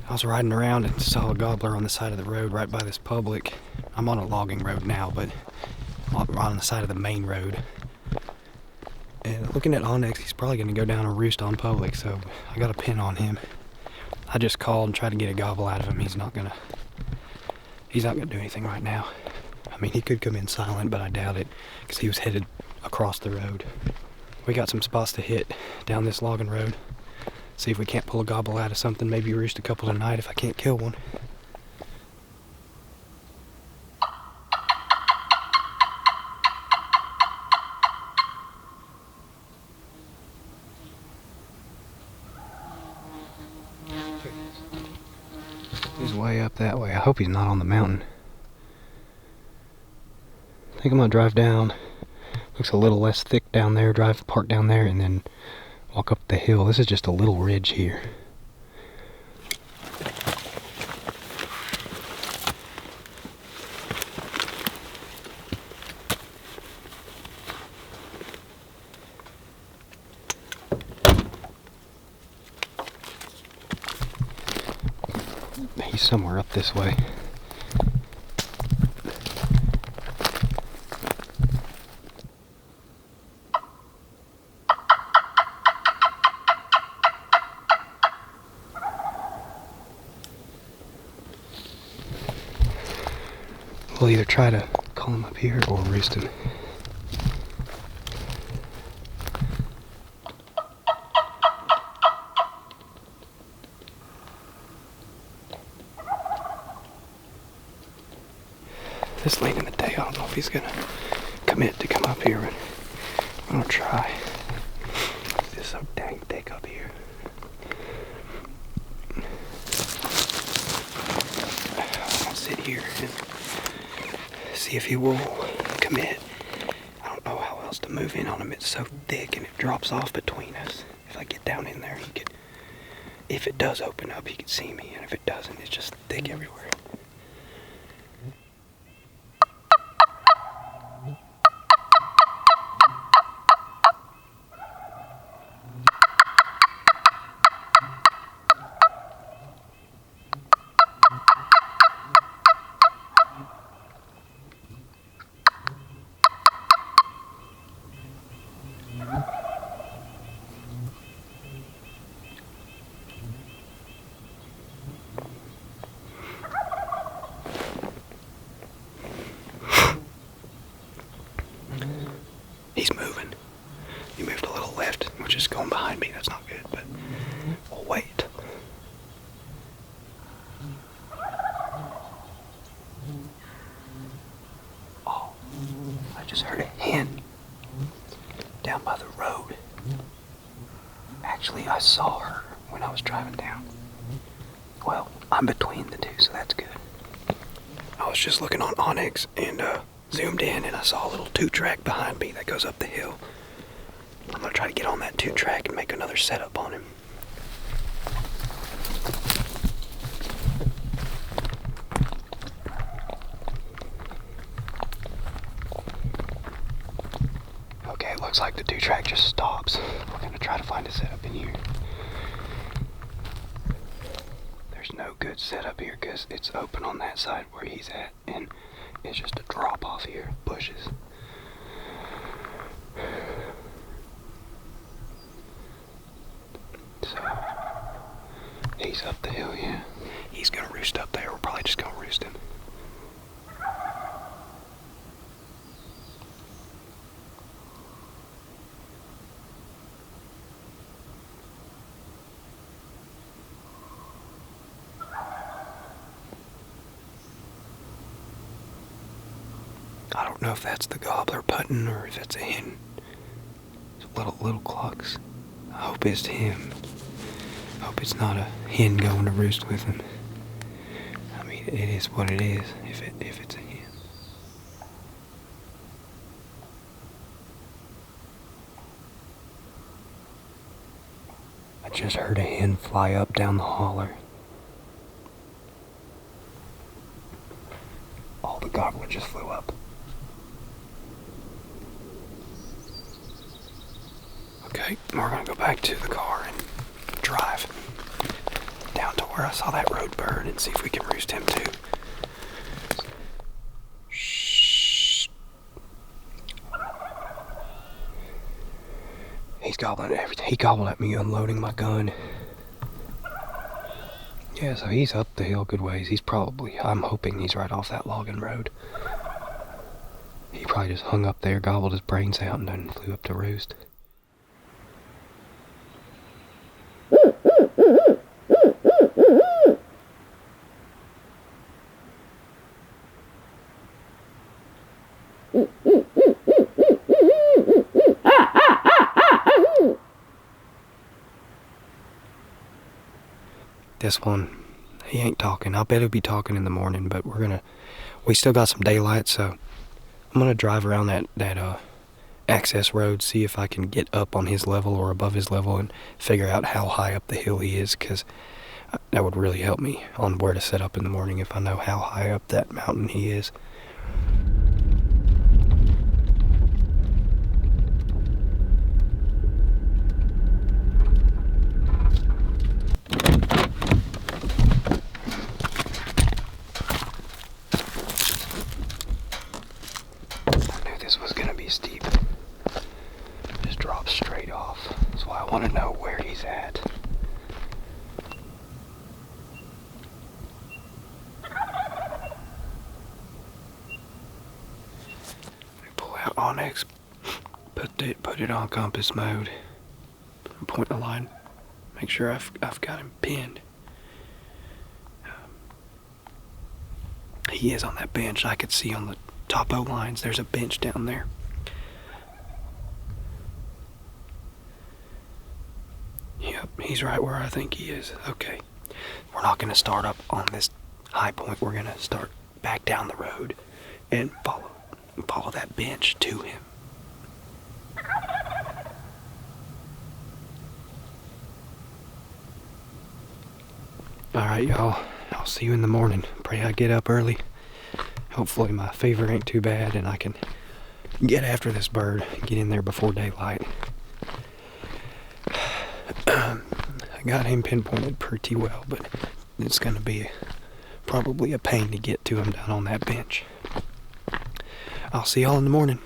I was riding around and saw a gobbler on the side of the road right by this public. I'm on a logging road now, but on the side of the main road. And looking at Onyx, he's probably going to go down and roost on public, so I got a pin on him. I just called and tried to get a gobble out of him. He's not gonna do anything right now. I mean, he could come in silent, but I doubt it, because he was headed across the road. We got some spots to hit down this logging road. See if we can't pull a gobble out of something, maybe roost a couple tonight if I can't kill one. He's way up that way. I hope he's not on the mountain. I think I'm gonna drive down. Looks a little less thick down there. Park down there, and then walk up the hill. This is just a little ridge here. He's somewhere up this way. We'll either try to call him up here or roost him. This late in the day, I don't know if he's gonna commit to come up here, but I'm gonna try. It's just so dang thick up here. I'll sit here and see if he will commit. I don't know how else to move in on him. It's so thick and it drops off between us. If I get down in there, if it does open up, he could see me, and if it doesn't, it's just thick everywhere. He's moving. He moved a little left, which is going behind me. That's not good, but we'll wait. Oh, I just heard a hen down by the road. Actually, I saw her when I was driving down. Well, I'm between the two, so that's good. I was just looking on Onyx and zoomed in, and I saw a little 2-track behind me that goes up the hill. I'm gonna try to get on that 2-track and make another setup on him. Okay, it looks like the 2-track just stops. We're gonna try to find a setup in here. There's no good setup here because it's open on that side where he's at, and it's just a drop off here, bushes. So, he's up the hill, yeah. He's gonna roost up there. We're probably just gonna roost him. I don't know if that's the gobbler putting or if it's a hen. It's little clucks. I hope it's him. I hope it's not a hen going to roost with him. I mean, it is what it is if it's a hen. I just heard a hen fly up down the holler. Oh, the gobbler just flew up. Okay, we're gonna go back to the car and drive down to where I saw that road bird and see if we can roost him too. Shh. He's gobbling at everything. He gobbled at me unloading my gun. Yeah, so he's up the hill good ways. I'm hoping he's right off that logging road. He probably just hung up there, gobbled his brains out, and then flew up to roost. This one, he ain't talking. I bet he'll be talking in the morning, but we still got some daylight, so I'm gonna drive around that access road, see if I can get up on his level or above his level and figure out how high up the hill he is, because that would really help me on where to set up in the morning if I know how high up that mountain he is. Steep. Just drops straight off. That's why I want to know where he's at. Pull out Onyx, put it on compass mode, point the line, make sure I've got him pinned. He is on that bench. I could see on the topo lines there's a bench down there. Yep, he's right where I think he is. Okay, we're not going to start up on this high point. We're going to start back down the road and follow that bench to him. Alright, y'all. I'll see you in the morning. Pray I get up early. Hopefully my fever ain't too bad and I can get after this bird and get in there before daylight. I got him pinpointed pretty well, but it's going to be probably a pain to get to him down on that bench. I'll see y'all in the morning.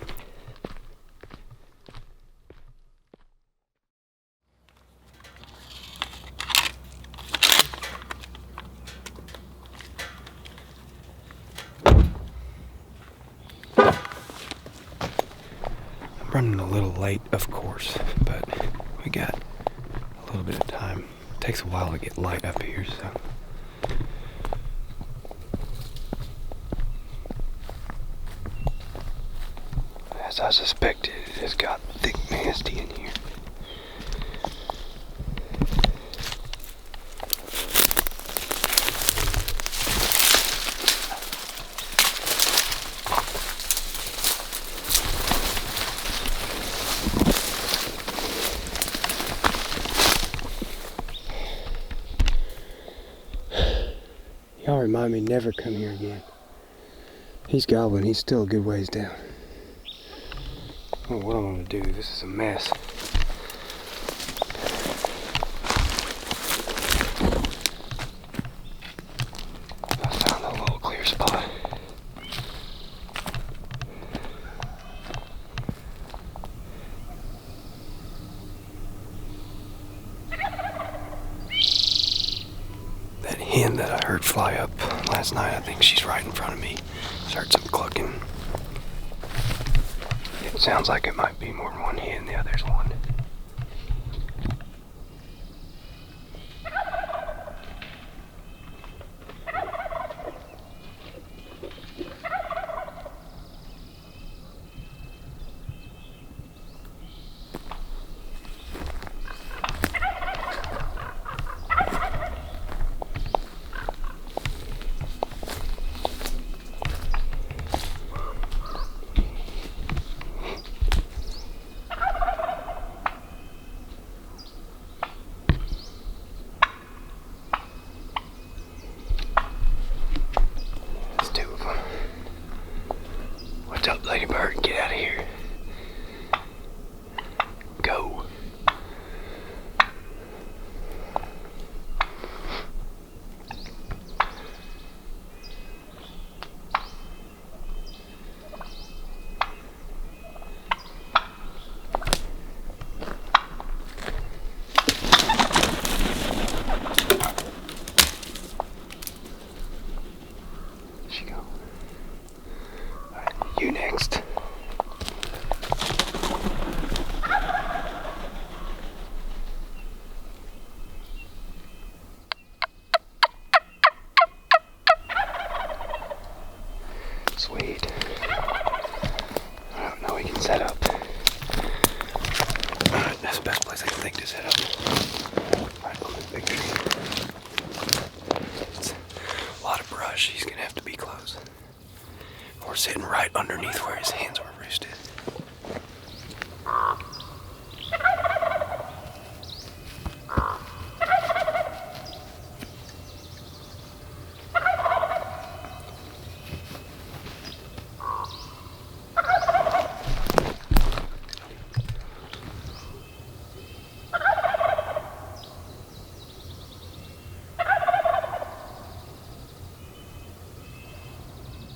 I'm running a little late, of course, but we got a little bit of time. It takes a while to get light up here, so. As I suspected, it has got thick nasty in here. Y'all remind me never come here again. He's gobbling. He's still a good ways down. Oh, what I'm gonna do? This is a mess. I found a little clear spot. That hen that I heard fly up last night, I think she's right in front of me. I heard some clucking. It sounds like it might be more than one hen. Yeah, there's one. yanked his head up. Right on the big tree. It's a lot of brush. He's gonna have to be close. We're sitting right underneath where his hands were roosted.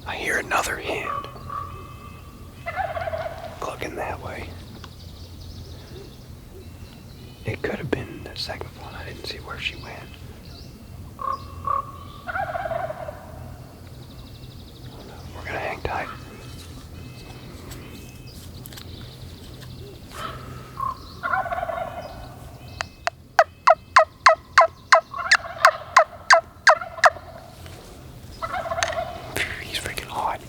I hear another hand clucking that way. It could have been the second one. I didn't see where she went. We're gonna hang tight. He's freaking hot.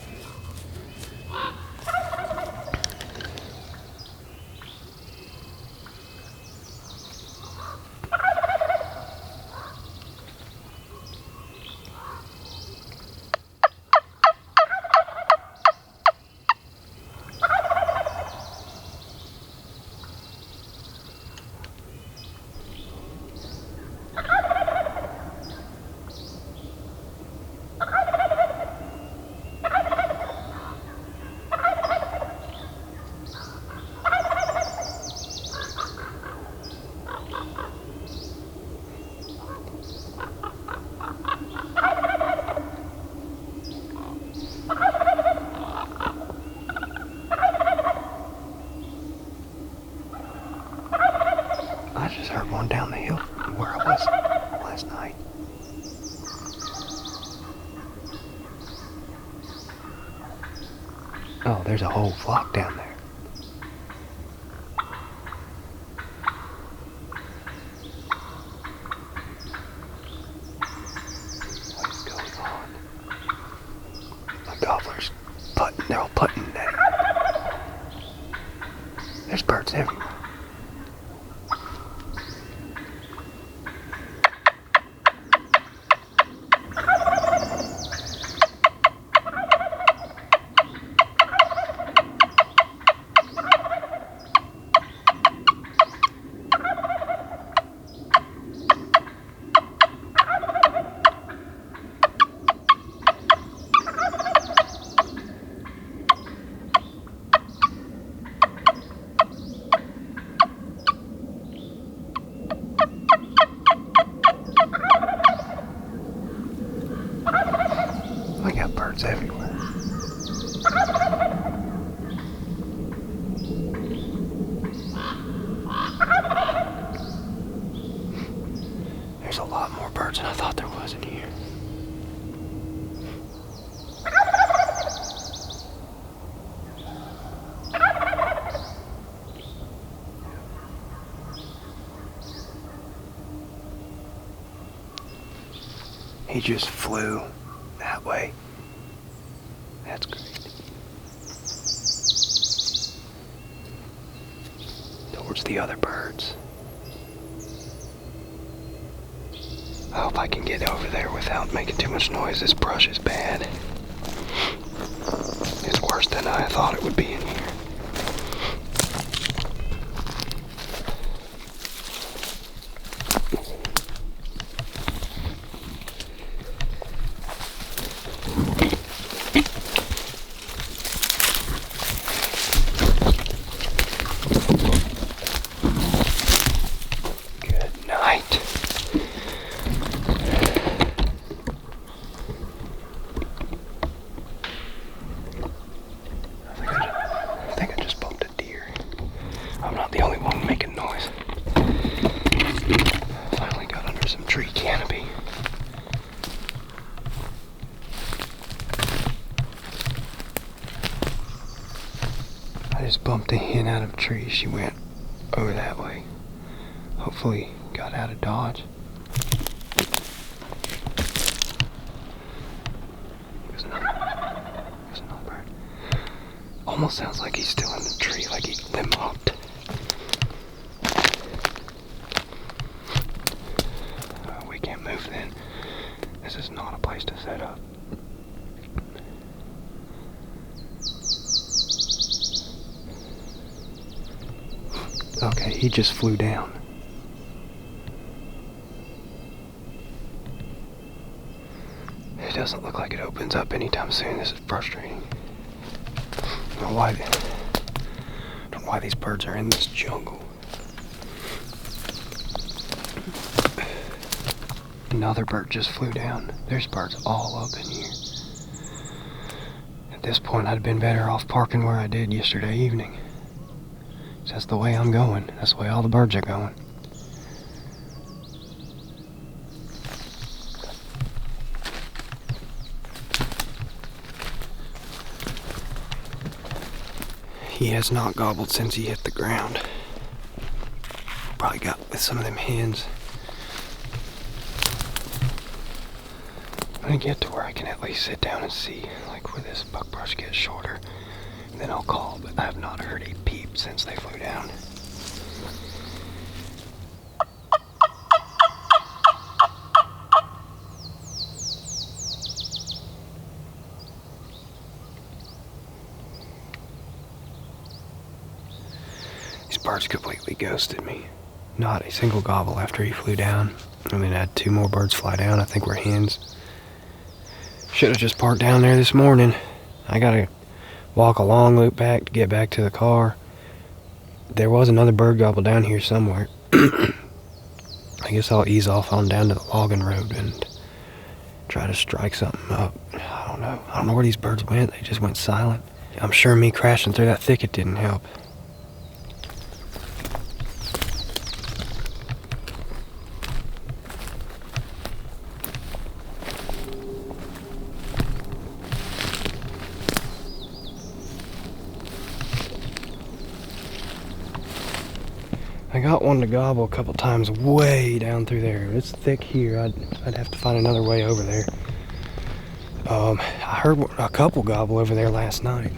I just heard one down the hill from where I was last night. Oh, there's a whole flock down there. What is going on? My gobbler's putting, they're all putting at it. There's birds everywhere. I got birds everywhere. There's a lot more birds than I thought there was in here. He just flew that way. That's great. Towards the other birds. I hope I can get over there without making too much noise. This brush is bad. It's worse than I thought it would be in here. The only one making noise. Finally got under some tree canopy. I just bumped a hen out of a tree. She went over that way. Hopefully got out of dodge. There's another bird. Almost sounds like he's still in the tree, like he limp hopped. place to set up. Okay, he just flew down. It doesn't look like it opens up anytime soon. This is frustrating. I don't know why these birds are in this jungle. Another bird just flew down. There's birds all up in here. At this point, I'd have been better off parking where I did yesterday evening. That's the way I'm going. That's the way all the birds are going. He has not gobbled since he hit the ground. Probably got with some of them hens. I'm gonna get to where I can at least sit down and see, like where this buckbrush gets shorter. And then I'll call, but I have not heard a peep since they flew down. These birds completely ghosted me. Not a single gobble after he flew down. And then I had 2 more birds fly down. I think we're hens. Should have just parked down there this morning. I gotta walk a long loop back to get back to the car. There was another bird gobble down here somewhere. I guess I'll ease off on down to the logging road and try to strike something up. I don't know. I don't know where these birds went. They just went silent. I'm sure me crashing through that thicket didn't help. I got one to gobble a couple times way down through there. It's thick here. I'd have to find another way over there. I heard a couple gobble over there last night.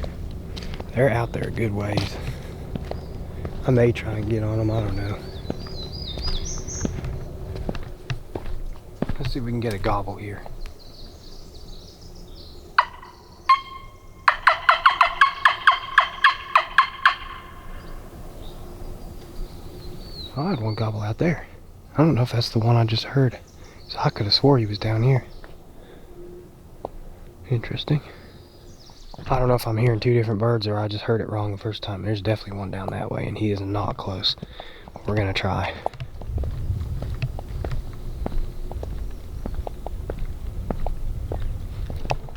They're out there a good ways. I may try and get on them. I don't know. Let's see if we can get a gobble here. I had one gobble out there. I don't know if that's the one I just heard. So I could have swore he was down here. Interesting. I don't know if I'm hearing 2 different birds or I just heard it wrong the first time. There's definitely one down that way and he is not close. We're gonna try.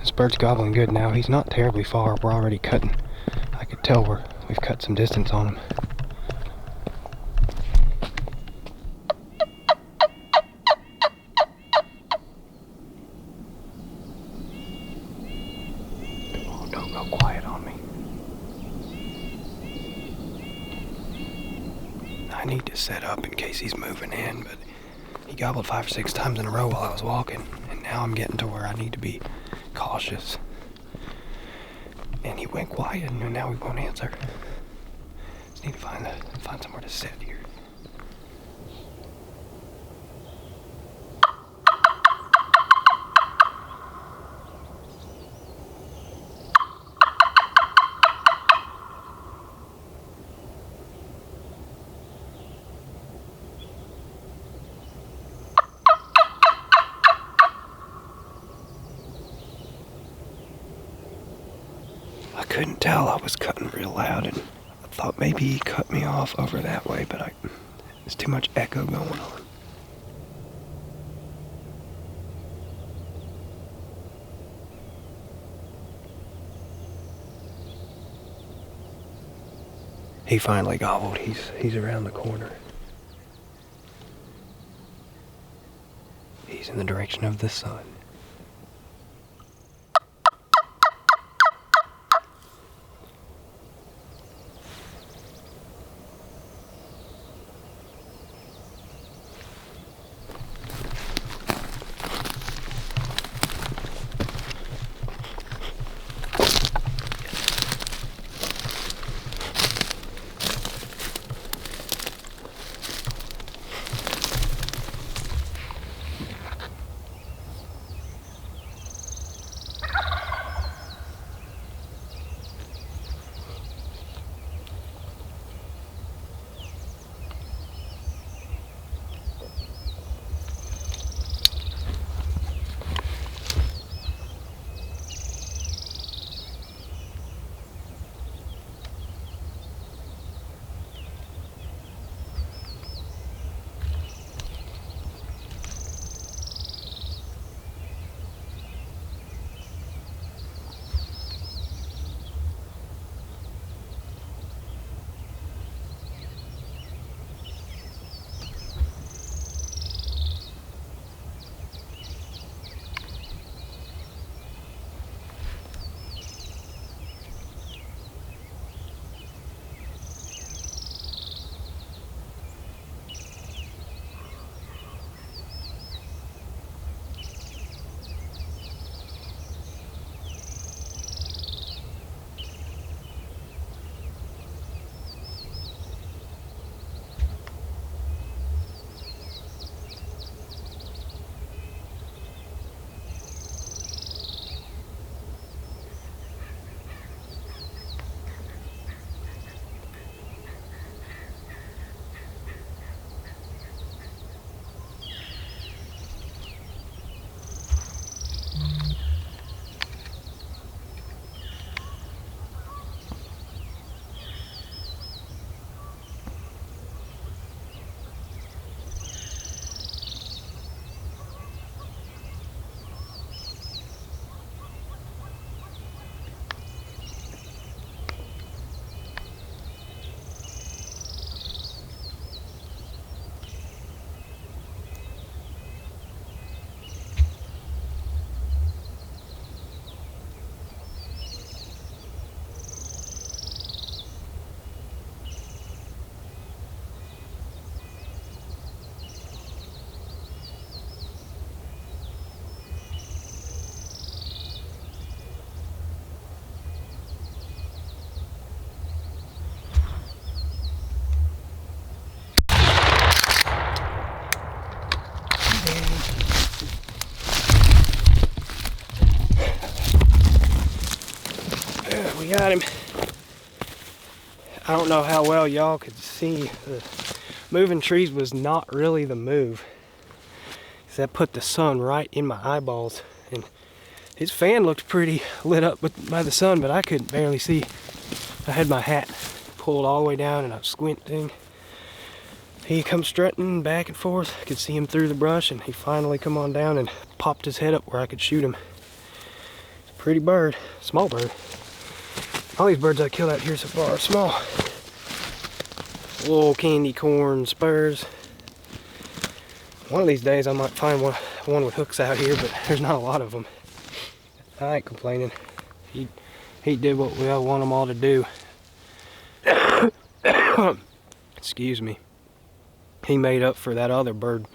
This bird's gobbling good now. He's not terribly far. We're already cutting. I could tell we've cut some distance on him. Quiet on me. I need to set up in case he's moving in, but he gobbled 5 or 6 times in a row while I was walking, and now I'm getting to where I need to be cautious. And he went quiet, and now he won't answer. Just need to find somewhere to sit here. I couldn't tell. I was cutting real loud and I thought maybe he cut me off over that way, but there's too much echo going on. He finally gobbled. He's around the corner. He's in the direction of the sun. got him. I don't know how well y'all could see. The moving trees was not really the move. That put the sun right in my eyeballs, and his fan looked pretty lit up by the sun, but I could barely see. I had my hat pulled all the way down and I was squinting. He come strutting back and forth. I could see him through the brush, and he finally come on down and popped his head up where I could shoot him. Pretty bird, small bird. All these birds I killed out here so far are small. Little candy corn spurs. One of these days I might find one with hooks out here, but there's not a lot of them. I ain't complaining. He did what we all want him all to do. Excuse me. He made up for that other bird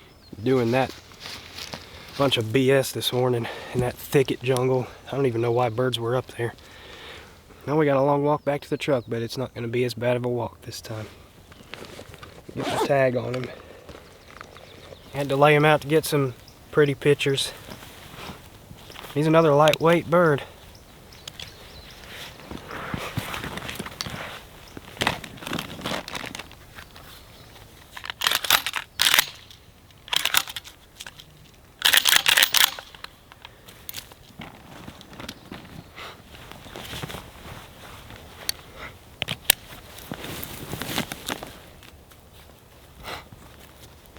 doing that bunch of BS this morning in that thicket jungle. I don't even know why birds were up there. Now we got a long walk back to the truck, but it's not going to be as bad of a walk this time. Get the tag on him. Had to lay him out to get some pretty pictures. He's another lightweight bird.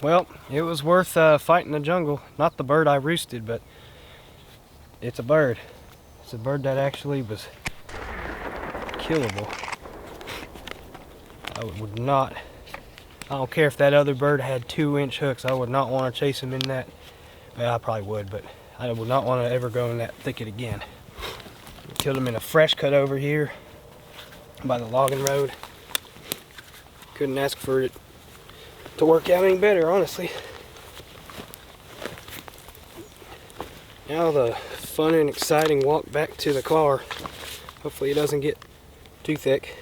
Well, it was worth fighting the jungle. Not the bird I roosted, but it's a bird. It's a bird that actually was killable. I would not, I don't care if that other bird had 2-inch hooks, I would not want to chase him in that. Well, I probably would, but I would not want to ever go in that thicket again. Killed him in a fresh cut over here by the logging road. Couldn't ask for it to work out any better, honestly. Now the fun and exciting walk back to the car. Hopefully it doesn't get too thick.